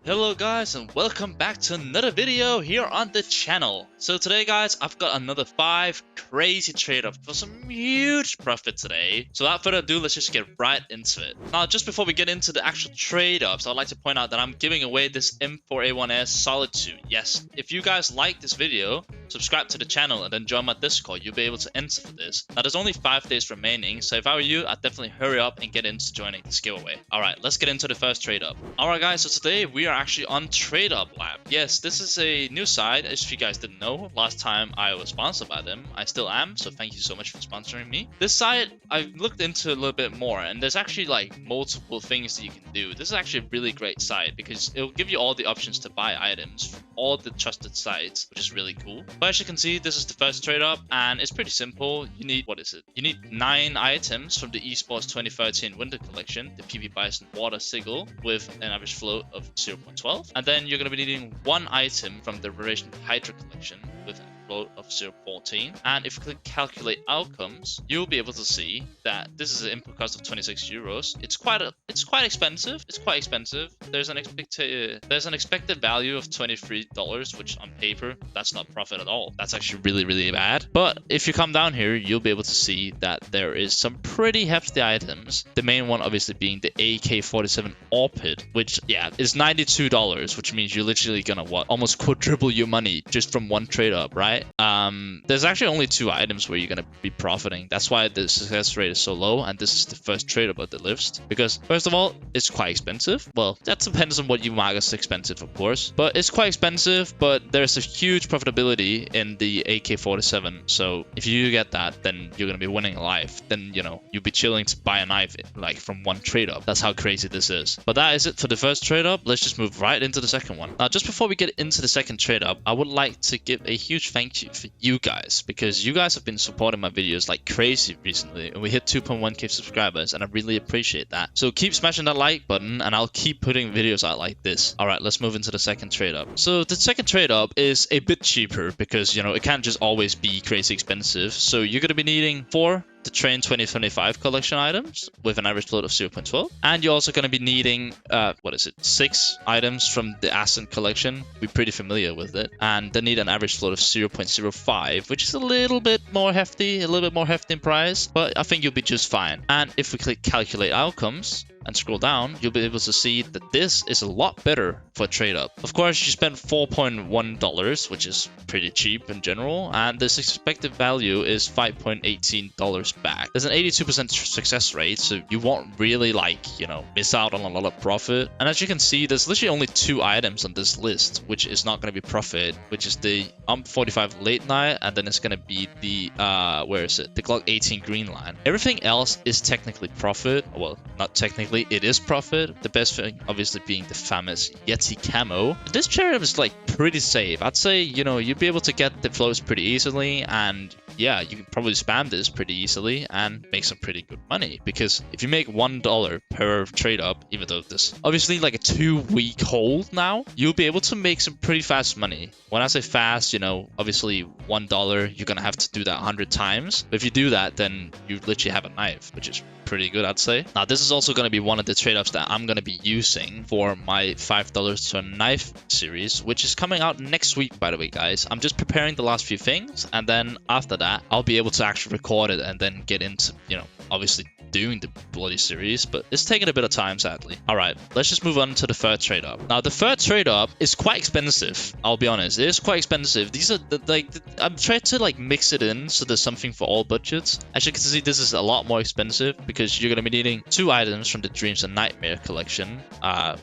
Hello guys and welcome back to another video here on the channel. So today guys, I've got another 5 crazy trade-ups for some huge profit today. So without further ado, let's just get right into it. Now just before we get into the actual trade-ups, I'd like to point out that I'm giving away this M4A1S Solid Suit. Yes, if you guys like this video, subscribe to the channel and then join my Discord. You'll be able to enter for this. Now there's only 5 days remaining, so if I were you, I'd definitely hurry up and get into joining this giveaway. Alright, let's get into the first trade-up. Alright guys, so today we are actually on Tradeup Lab. Yes, this is a new site. If you guys didn't know, last time I was sponsored by them. I still am, so thank you so much for sponsoring me. This site, I've looked into a little bit more, and there's actually like multiple things that you can do. This is actually a really great site because it'll give you all the options to buy items from all the trusted sites, which is really cool. But as you can see, this is the first trade up, and it's pretty simple. You need, what is it? You need 9 items from the Esports 2013 Winter Collection, the PB Bison Water Sigil, with an average float of 0.12. And then you're going to be needing 1 item from the Relation Hydra Collection with a float of 0.14. And if you click calculate outcomes, you'll be able to see that this is an input cost of 26 euros. It's quite expensive. It's quite expensive. There's an expected value of $23, which on paper, that's not profit at all. That's actually really bad. But if you come down here, you'll be able to see that there is some pretty hefty items. The main one obviously being the AK-47 ARPID, which is $92, which means you're literally gonna almost quadruple your money just from one trade up, right? There's actually only 2 items where you're gonna be profiting. That's why the success rate is so low, and this is the first trade up at the list. Because first of all, it's quite expensive. Well, that depends on what you mark as expensive, of course, but it's quite expensive. But there's a huge profitability in the AK-47. So if you get that, then you're gonna be winning a life. Then you'll be chilling to buy a knife like from one trade up. That's how crazy this is. But that is it for the first trade up. Let's just move right into the second one. Now, just before we get into the second trade up, I would like to give a huge thank you for you guys, because you guys have been supporting my videos like crazy recently, and we hit 2.1k subscribers, and I really appreciate that. So keep smashing that like button, and I'll keep putting videos out like this. All right, let's move into the second trade up. So the second trade up is a bit cheaper because it can't just always be crazy expensive. So you're going to be needing 4 the Train 2025 collection items with an average float of 0.12, and you're also going to be needing 6 items from the Ascent collection. We're pretty familiar with it, and they need an average float of 0.05, which is a little bit more hefty in price, but I think you'll be just fine. And if we click calculate outcomes and scroll down, you'll be able to see that this is a lot better for a trade up. Of course, you spend $4.1, which is pretty cheap in general, and this expected value is $5.18 back. There's an 82% success rate, so you won't really miss out on a lot of profit. And as you can see, there's literally only 2 items on this list, which is not going to be profit, which is the UMP45 late night, and then it's going to be the the Glock 18 green line. Everything else is technically profit. Well, not technically, it is profit. The best thing obviously being the famous Yeti camo. This trade-up is pretty safe. I'd say you'd be able to get the flows pretty easily, and yeah, you can probably spam this pretty easily and make some pretty good money, because if you make $1 per trade up, even though this obviously like a 2-week hold now, you'll be able to make some pretty fast money. When I say fast, obviously $1, you're gonna have to do that 100 times. But if you do that, then you literally have a knife, which is pretty good, I'd say. Now, this is also going to be one of the trade-ups that I'm going to be using for my $5 to a knife series, which is coming out next week, by the way, guys. I'm just preparing the last few things, and then after that, I'll be able to actually record it and then get into, obviously doing the bloody series, but it's taking a bit of time, sadly. All right, let's just move on to the third trade up. Now, the third trade up is quite expensive. I'll be honest, it is quite expensive. These are I'm trying to mix it in so there's something for all budgets. As you can see, this is a lot more expensive because you're going to be needing 2 items from the Dreams and Nightmare collection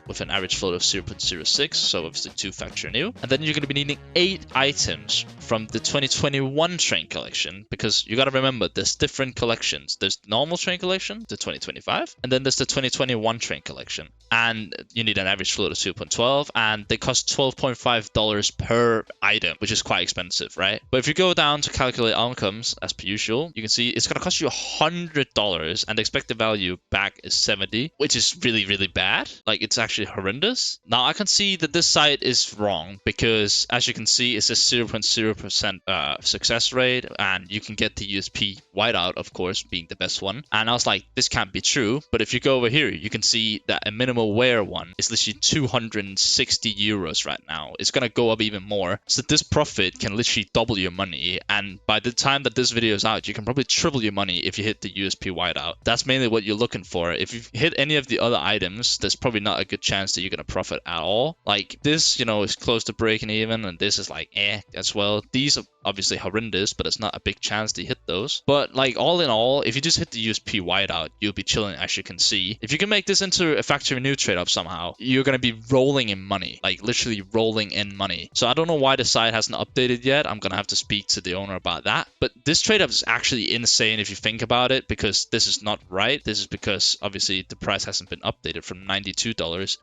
with an average float of 0.06, so obviously 2 factor new. And then you're going to be needing 8 items from the 2021 Train collection, because you got to remember there's different collections. There's the normal Train collection, the 2025, and then there's the 2021 Train collection, and you need an average float of 2.12, and they cost $12.5 per item, which is quite expensive, right? But if you go down to calculate outcomes, as per usual, you can see it's going to cost you $100, and the expected value back is 70, which is really bad. It's actually horrendous. Now, I can see that this site is wrong, because as you can see, it's a 0.0% success rate, and you can get the USP whiteout, of course, being the best one. And I was like, this can't be true. But if you go over here, you can see that a minimal wear one is literally 260 euros right now. It's gonna go up even more. So this profit can literally double your money. And by the time that this video is out, you can probably triple your money if you hit the USP whiteout. That's mainly what you're looking for. If you hit any of the other items, there's probably not a good chance that you're gonna profit at all. Like this, you know, is close to breaking even, and this is like as well. These are obviously horrendous, but it's not a big chance to hit those. But like all in all, if you just hit the USP whiteout, you'll be chilling, as you can see. If you can make this into a factory new trade up somehow, you're gonna be rolling in money, like literally rolling in money. So I don't know why the site hasn't updated yet. I'm gonna have to speak to the owner about that. But this trade up is actually insane if you think about it, because this is not right. This is because obviously the price hasn't been updated from $92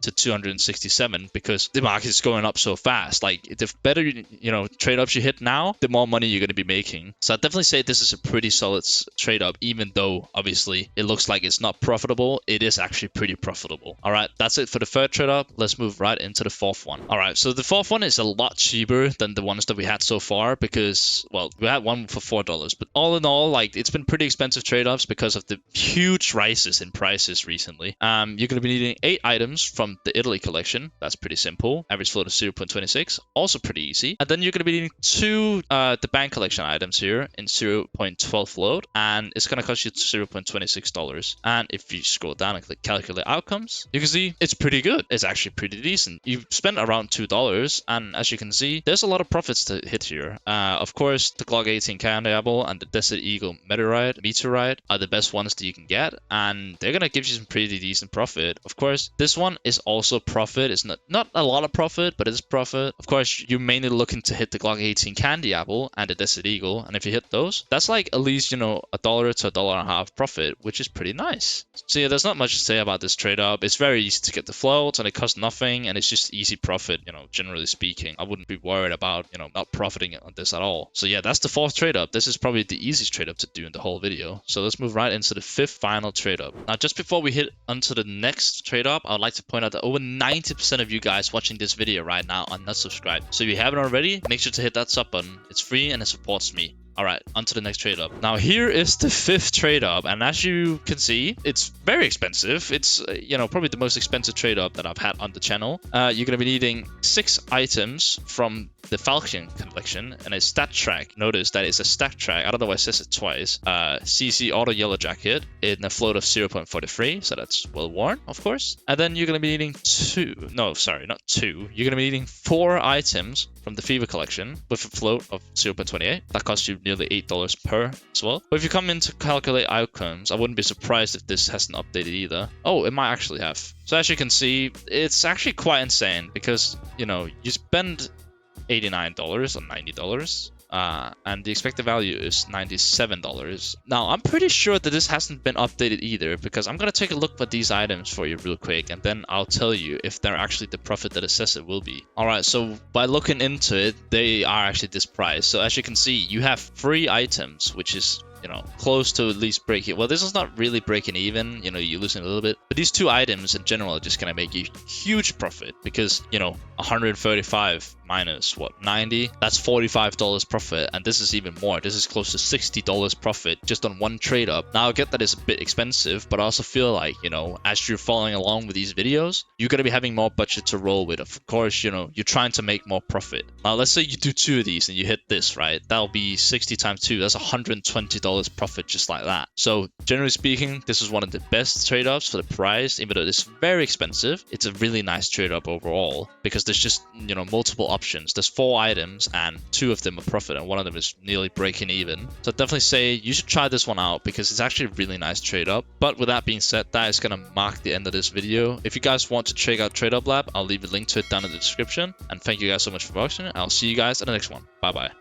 to $267 because the market is going up so fast. Like the better trade ups you hit now, the more money you're going to be making. So I'd definitely say this is a pretty solid trade up, even though obviously it looks like it's not profitable. It is actually pretty profitable. All right, that's it for the third trade up. Let's move right into the fourth one. All right, so the fourth one is a lot cheaper than the ones that we had so far because, well, we had one for $4, but all in all, like it's been pretty expensive trade ups because of the huge rises in prices recently. You're going to be needing 8 items from the Italy collection. That's pretty simple. Average float of 0.26, also pretty easy. And then you're going to be needing 2 the bank collection items here in 0.12 float, and it's going to cost you $0.26. And if you scroll down and click calculate outcomes, you can see it's pretty good. It's actually pretty decent. You spent around $2, and as you can see, there's a lot of profits to hit here. Of course, the Glock 18 Candy Apple and the Desert Eagle Meteorite are the best ones that you can get, and they're going to give you some pretty decent profit. Of course, this one is also profit. It's not a lot of profit, but it's profit. Of course, you're mainly looking to hit the Glock 18 Candy Apple and the Desert Eagle, and if you hit those, that's like at least, $1 to $1.50 profit, which is pretty nice. So yeah, there's not much to say about this trade up. It's very easy to get the floats, and it costs nothing, and it's just easy profit, generally speaking. I wouldn't be worried about, not profiting on this at all. So yeah, that's the fourth trade up. This is probably the easiest trade up to do in the whole video. So let's move right into the fifth final trade up. Now, just before we hit onto the next trade up, I would like to point out that over 90% of you guys watching this video right now are not subscribed. So if you haven't already, make sure to hit that sub button. It's free and it supports me. All right, on to the next trade up. Now here is the fifth trade up, and as you can see, it's very expensive. It's probably the most expensive trade up that I've had on the channel. You're gonna be needing 6 items from the Falcon collection and a stat track. Notice that it's a stat track. I don't know why it says it twice. CC auto yellow jacket in a float of 0.43, so that's well worn, of course. And then you're gonna be needing 2. No, sorry, not 2. You're gonna be needing 4 items from the Fever collection with a float of 0.28. That costs you nearly $8 per as well. But if you come in to calculate outcomes, I wouldn't be surprised if this hasn't updated either. Oh, it might actually have. So as you can see, it's actually quite insane because, you spend $89 or $90. And the expected value is $97. Now, I'm pretty sure that this hasn't been updated either, because I'm going to take a look at these items for you real quick, and then I'll tell you if they're actually the profit that it says it will be. Alright, so by looking into it, they are actually this price. So as you can see, you have 3 items, which is close to at least breaking. Well, this is not really breaking even, you're losing a little bit. But these 2 items in general are just going to make you huge profit because, 135 minus what, 90? That's $45 profit, and this is even more. This is close to $60 profit just on one trade up. Now, I get that it's a bit expensive, but I also feel like, as you're following along with these videos, you're going to be having more budget to roll with. Of course, you're trying to make more profit. Now, let's say you do 2 of these and you hit this, right? That'll be 60 times 2. That's $120 profit just like that. So generally speaking, this is one of the best trade ups for the price. Even though it's very expensive, it's a really nice trade up overall because there's just multiple options. There's 4 items and 2 of them are profit and one of them is nearly breaking even. So I'd definitely say you should try this one out because it's actually a really nice trade up. But with that being said, that is going to mark the end of this video. If you guys want to check out Tradeup Lab, I'll leave a link to it down in the description. And thank you guys so much for watching. I'll see you guys in the next one. Bye bye.